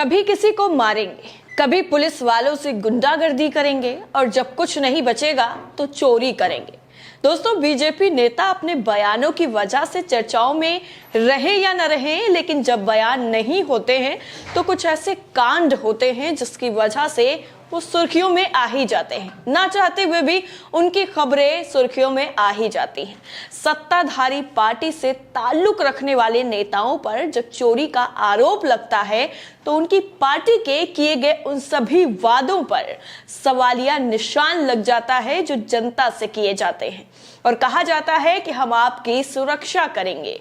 कभी किसी को मारेंगे, कभी पुलिस वालों से गुंडागर्दी करेंगे और जब कुछ नहीं बचेगा तो चोरी करेंगे। दोस्तों, बीजेपी नेता अपने बयानों की वजह से चर्चाओं में रहे या न रहे, लेकिन जब बयान नहीं होते हैं तो कुछ ऐसे कांड होते हैं जिसकी वजह से वो सुर्खियों में आ ही जाते हैं। ना चाहते हुए भी उनकी खबरें सुर्खियों में आ ही जाती हैं। सत्ताधारी पार्टी से ताल्लुक रखने वाले नेताओं पर जब चोरी का आरोप लगता है तो उनकी पार्टी के किए गए उन सभी वादों पर सवालिया निशान लग जाता है जो जनता से किए जाते हैं, और कहा जाता है कि हम आपकी सुरक्षा करेंगे,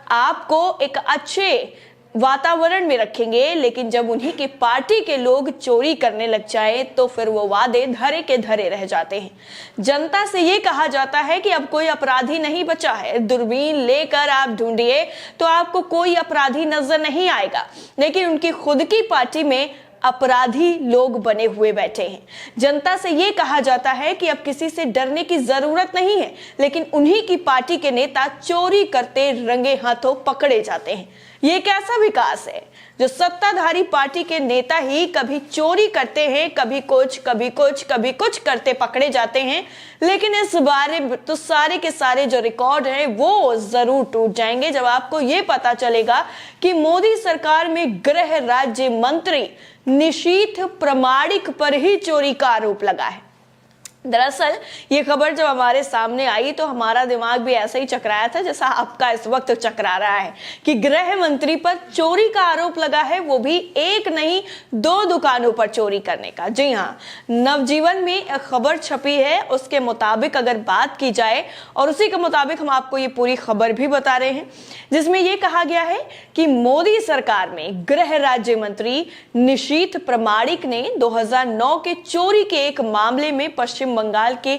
आपको एक अच्छे वातावरण में रखेंगे। लेकिन जब उन्हीं की पार्टी के लोग चोरी करने लग जाए तो फिर वो वादे धरे के धरे रह जाते हैं। जनता से ये कहा जाता है कि अब कोई अपराधी नहीं बचा है, दूरबीन लेकर आप ढूंढिए तो आपको कोई अपराधी नजर नहीं आएगा, लेकिन उनकी खुद की पार्टी में अपराधी लोग बने हुए बैठे हैं। जनता से यह कहा जाता है कि अब किसी से डरने की जरूरत नहीं है, लेकिन उन्हीं की पार्टी के नेता चोरी करते रंगे हाथों पकड़े जाते हैं। ये कैसा विकास है जो सत्ताधारी पार्टी के नेता ही कभी चोरी करते हैं, कभी कुछ करते पकड़े जाते हैं, लेकिन इस बारे तो सारे के सारे जो रिकॉर्ड हैं वो जरूर टूट जाएंगे जब आपको ये पता चलेगा कि मोदी सरकार में गृह राज्य मंत्री निशीथ प्रमाणिक पर ही चोरी का आरोप लगा है। दरअसल ये खबर जब हमारे सामने आई तो हमारा दिमाग भी ऐसा ही चकराया था जैसा आपका इस वक्त चकरा रहा है कि गृह मंत्री पर चोरी का आरोप लगा है, वो भी एक नहीं दो दुकानों पर चोरी करने का। जी हाँ, नवजीवन में एक खबर छपी है, उसके मुताबिक अगर बात की जाए और उसी के मुताबिक हम आपको ये पूरी खबर भी बता रहे हैं, जिसमें यह कहा गया है कि मोदी सरकार में गृह राज्य मंत्री निशीथ प्रमाणिक ने 2009 के चोरी के एक मामले में पश्चिम बंगाल के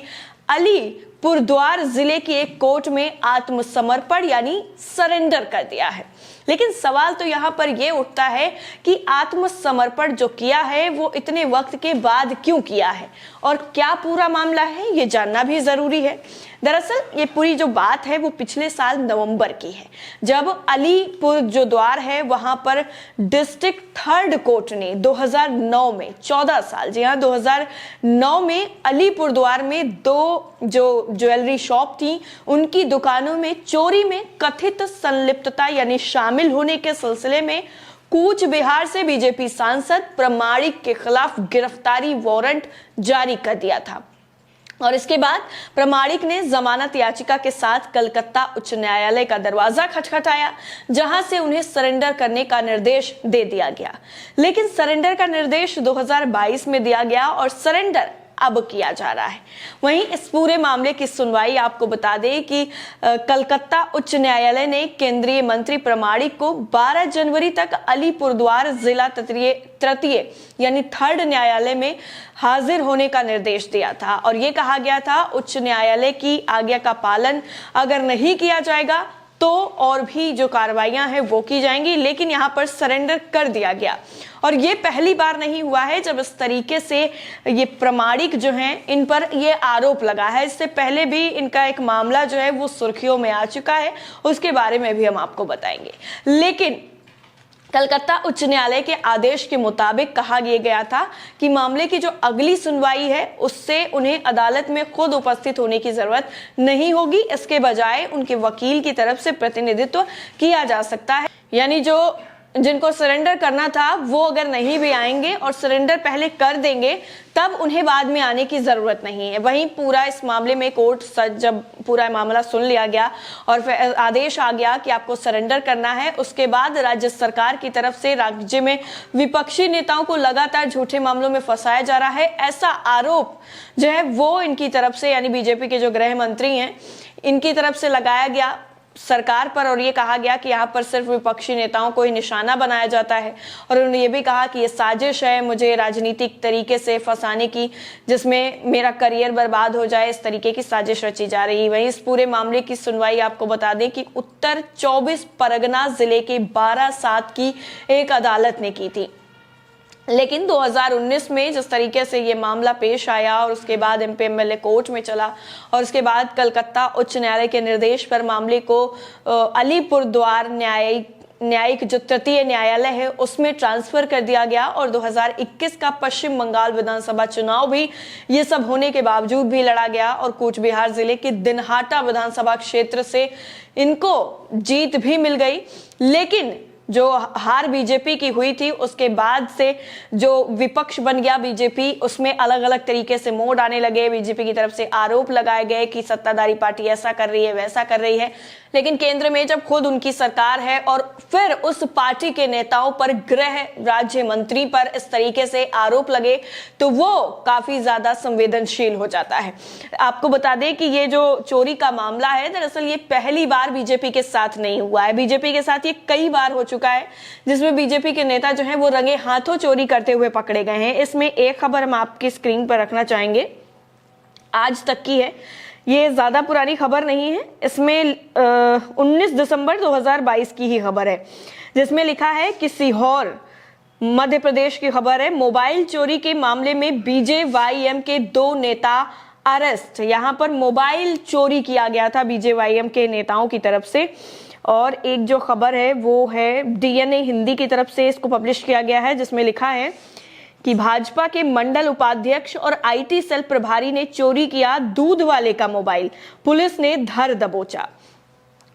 अलीपुरद्वार जिले की एक कोर्ट में आत्मसमर्पण यानी सरेंडर कर दिया है। लेकिन सवाल तो यहां पर यह उठता है कि आत्मसमर्पण जो किया है वो इतने वक्त के बाद क्यों किया है और क्या पूरा मामला है, ये जानना भी जरूरी है। दरअसल ये पूरी जो बात है वो पिछले साल नवंबर की है, जब अलीपुर जो द्वार है वहां पर डिस्ट्रिक्ट थर्ड कोर्ट ने 2009 में 14 साल, जी हाँ 2009 में अलीपुर द्वार में दो जो ज्वेलरी शॉप थी उनकी दुकानों में चोरी में कथित संलिप्तता यानी शामिल होने के सिलसिले में कूच बिहार से बीजेपी सांसद प्रमाणिक के खिलाफ गिरफ्तारी वारंट जारी कर दिया था। और इसके बाद प्रमाणिक ने जमानत याचिका के साथ कलकत्ता उच्च न्यायालय का दरवाजा खटखटाया, जहां से उन्हें सरेंडर करने का निर्देश दे दिया गया। लेकिन सरेंडर का निर्देश 2022 में दिया गया और सरेंडर अब किया जा रहा है। वहीं इस पूरे मामले की सुनवाई आपको बता दें कि कलकत्ता उच्च न्यायालय ने केंद्रीय मंत्री प्रमाणिक को 12 जनवरी तक अलीपुरद्वार जिला तृतीय यानी थर्ड न्यायालय में हाजिर होने का निर्देश दिया था और यह कहा गया था उच्च न्यायालय की आज्ञा का पालन अगर नहीं किया जाएगा तो और भी जो कार्रवाइयां हैं वो की जाएंगी। लेकिन यहां पर सरेंडर कर दिया गया और ये पहली बार नहीं हुआ है जब इस तरीके से ये प्रमाणिक जो हैं इन पर ये आरोप लगा है। इससे पहले भी इनका एक मामला जो है वो सुर्खियों में आ चुका है, उसके बारे में भी हम आपको बताएंगे। लेकिन कलकत्ता उच्च न्यायालय के आदेश के मुताबिक कहा गया था कि मामले की जो अगली सुनवाई है उससे उन्हें अदालत में खुद उपस्थित होने की जरूरत नहीं होगी, इसके बजाय उनके वकील की तरफ से प्रतिनिधित्व किया जा सकता है। यानी जो जिनको सरेंडर करना था वो अगर नहीं भी आएंगे और सरेंडर पहले कर देंगे तब उन्हें बाद में आने की जरूरत नहीं है। वहीं पूरा इस मामले में कोर्ट जब पूरा मामला सुन लिया गया और फिर आदेश आ गया कि आपको सरेंडर करना है, उसके बाद राज्य सरकार की तरफ से राज्य में विपक्षी नेताओं को लगातार झूठे मामलों में फंसाया जा रहा है, ऐसा आरोप जो है वो इनकी तरफ से यानी बीजेपी के जो गृह मंत्री हैं इनकी तरफ से लगाया गया सरकार पर और ये कहा गया कि यहाँ पर सिर्फ विपक्षी नेताओं को ही निशाना बनाया जाता है। और उन्होंने ये भी कहा कि ये साजिश है मुझे राजनीतिक तरीके से फंसाने की, जिसमें मेरा करियर बर्बाद हो जाए, इस तरीके की साजिश रची जा रही है। वहीं इस पूरे मामले की सुनवाई आपको बता दें कि उत्तर 24 परगना जिले के 12/7 की एक अदालत ने की थी। लेकिन 2019 में जिस तरीके से ये मामला पेश आया और उसके बाद एमपी एमएलए कोर्ट में चला और उसके बाद कलकत्ता उच्च न्यायालय के निर्देश पर मामले को अलीपुरद्वार न्यायिक न्यायिक जो तृतीय न्यायालय है उसमें ट्रांसफर कर दिया गया और 2021 का पश्चिम बंगाल विधानसभा चुनाव भी ये सब होने के बावजूद भी लड़ा गया और कूच बिहार जिले के दिनहाटा विधानसभा क्षेत्र से इनको जीत भी मिल गई। लेकिन जो हार बीजेपी की हुई थी उसके बाद से जो विपक्ष बन गया बीजेपी, उसमें अलग अलग तरीके से मोड़ आने लगे। बीजेपी की तरफ से आरोप लगाए गए कि सत्ताधारी पार्टी ऐसा कर रही है वैसा कर रही है, लेकिन केंद्र में जब खुद उनकी सरकार है और फिर उस पार्टी के नेताओं पर, गृह राज्य मंत्री पर इस तरीके से आरोप लगे तो वो काफी ज्यादा संवेदनशील हो जाता है। आपको बता दें कि ये जो चोरी का मामला है, दरअसल ये पहली बार बीजेपी के साथ नहीं हुआ है। बीजेपी के साथ ये कई बार हो चुका है जिसमें बीजेपी के नेता जो हैं वो रंगे हाथों चोरी करते हुए पकड़े गए हैं। इसमें एक खबर हम आपकी स्क्रीन पर रखना चाहेंगे, आज तक की है, ये ज्यादा पुरानी खबर नहीं है। इसमें 19 दिसंबर 2022 की ही खबर है, जिसमें लिखा है कि सीहोर मध्य प्रदेश की खबर है। मोबाइल चोरी के मामले में बीजेवाईएम के 2 नेता अरेस्ट। यहां पर मोबाइल चोरी किया गया था बीजेवाईएम के नेताओं की तरफ से। और एक जो खबर है वो है डीएनए हिंदी की तरफ से इसको पब्लिश किया गया है, जिसमें लिखा है कि भाजपा के मंडल उपाध्यक्ष और आईटी सेल प्रभारी ने चोरी किया दूध वाले का मोबाइल, पुलिस ने धर दबोचा।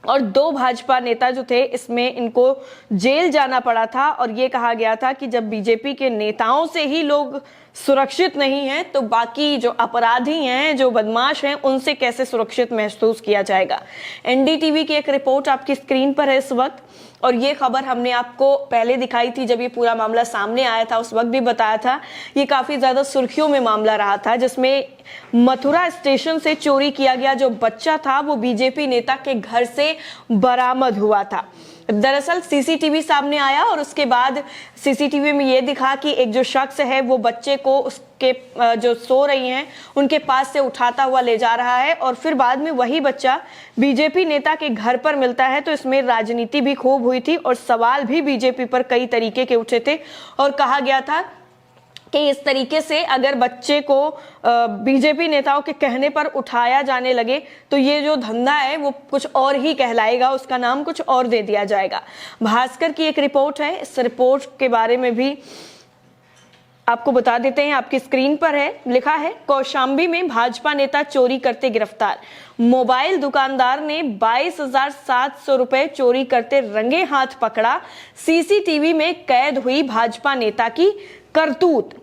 और 2 भाजपा नेता जो थे इसमें इनको जेल जाना पड़ा था और ये कहा गया था कि जब बीजेपी के नेताओं से ही लोग सुरक्षित नहीं हैं तो बाकी जो अपराधी हैं, जो बदमाश हैं, उनसे कैसे सुरक्षित महसूस किया जाएगा। एनडीटीवी की एक रिपोर्ट आपकी स्क्रीन पर है इस वक्त, और ये खबर हमने आपको पहले दिखाई थी जब ये पूरा मामला सामने आया था, उस वक्त भी बताया था। ये काफी ज्यादा सुर्खियों में मामला रहा था, जिसमें मथुरा स्टेशन से चोरी किया गया जो बच्चा था वो बीजेपी नेता के घर से बरामद हुआ था। दरअसल सीसीटीवी सामने आया और उसके बाद सीसीटीवी में ये दिखा कि एक जो शख्स है वो बच्चे को उसके जो सो रही हैं उनके पास से उठाता हुआ ले जा रहा है और फिर बाद में वही बच्चा बीजेपी नेता के घर पर मिलता है। तो इसमें राजनीति भी खूब हुई थी और सवाल भी बीजेपी पर कई तरीके के उठे थे और कहा गया था कि इस तरीके से अगर बच्चे को बीजेपी नेताओं के कहने पर उठाया जाने लगे तो ये जो धंधा है वो कुछ और ही कहलाएगा, उसका नाम कुछ और दे दिया जाएगा। भास्कर की एक रिपोर्ट है, इस रिपोर्ट के बारे में भी आपको बता देते हैं, आपकी स्क्रीन पर है। लिखा है कौशाम्बी में भाजपा नेता चोरी करते गिरफ्तार, मोबाइल दुकानदार ने 22,700 रुपए चोरी करते रंगे हाथ पकड़ा, सीसीटीवी में कैद हुई भाजपा नेता की करतूत।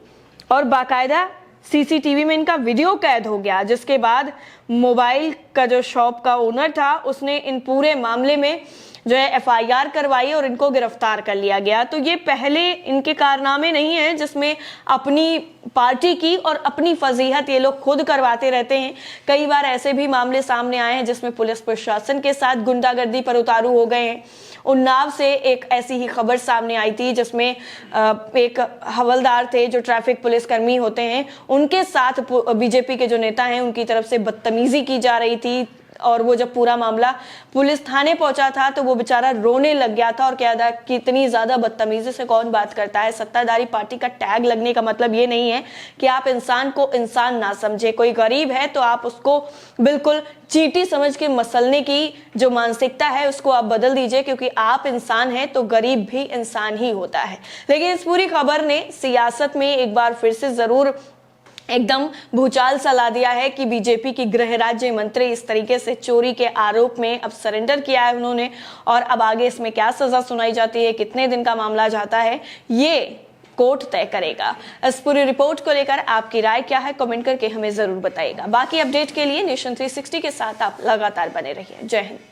और बाकायदा सीसीटीवी में इनका वीडियो कैद हो गया, जिसके बाद मोबाइल का जो शॉप का ओनर था उसने इन पूरे मामले में जो है एफआईआर करवाई और इनको गिरफ्तार कर लिया गया। तो ये पहले इनके कारनामे नहीं है जिसमें अपनी पार्टी की और अपनी फजीहत ये लोग खुद करवाते रहते हैं। कई बार ऐसे भी मामले सामने आए हैं जिसमें पुलिस प्रशासन के साथ गुंडागर्दी पर उतारू हो गए हैं। उन्नाव से एक ऐसी ही खबर सामने आई थी जिसमें एक हवलदार थे जो ट्रैफिक पुलिस कर्मी होते हैं, उनके साथ बीजेपी के जो नेता हैं उनकी तरफ से बदतमीजी की जा रही थी। और वो जब पूरा मामला पुलिस थाने पहुंचा था तो वो बेचारा रोने लग गया था और कहा था कि इतनी ज्यादा बदतमीजी से कौन बात करता है। सत्ताधारी पार्टी का टैग लगने का मतलब ये नहीं है कि आप इंसान को इंसान ना समझे। कोई गरीब है तो आप उसको बिल्कुल चींटी समझ के मसलने की जो मानसिकता है उसको आप बदल दीजिए, क्योंकि आप इंसान हैं तो गरीब भी इंसान ही होता है। लेकिन इस पूरी खबर ने सियासत में एक बार फिर से जरूर एकदम भूचाल सा ला दिया है कि बीजेपी की गृह राज्य मंत्री इस तरीके से चोरी के आरोप में अब सरेंडर किया है उन्होंने, और अब आगे इसमें क्या सजा सुनाई जाती है, कितने दिन का मामला जाता है, ये कोर्ट तय करेगा। इस पूरी रिपोर्ट को लेकर आपकी राय क्या है, कमेंट करके हमें जरूर बताइएगा। बाकी अपडेट के लिए नेशन 360 के साथ आप लगातार बने रहिए। जय हिंद।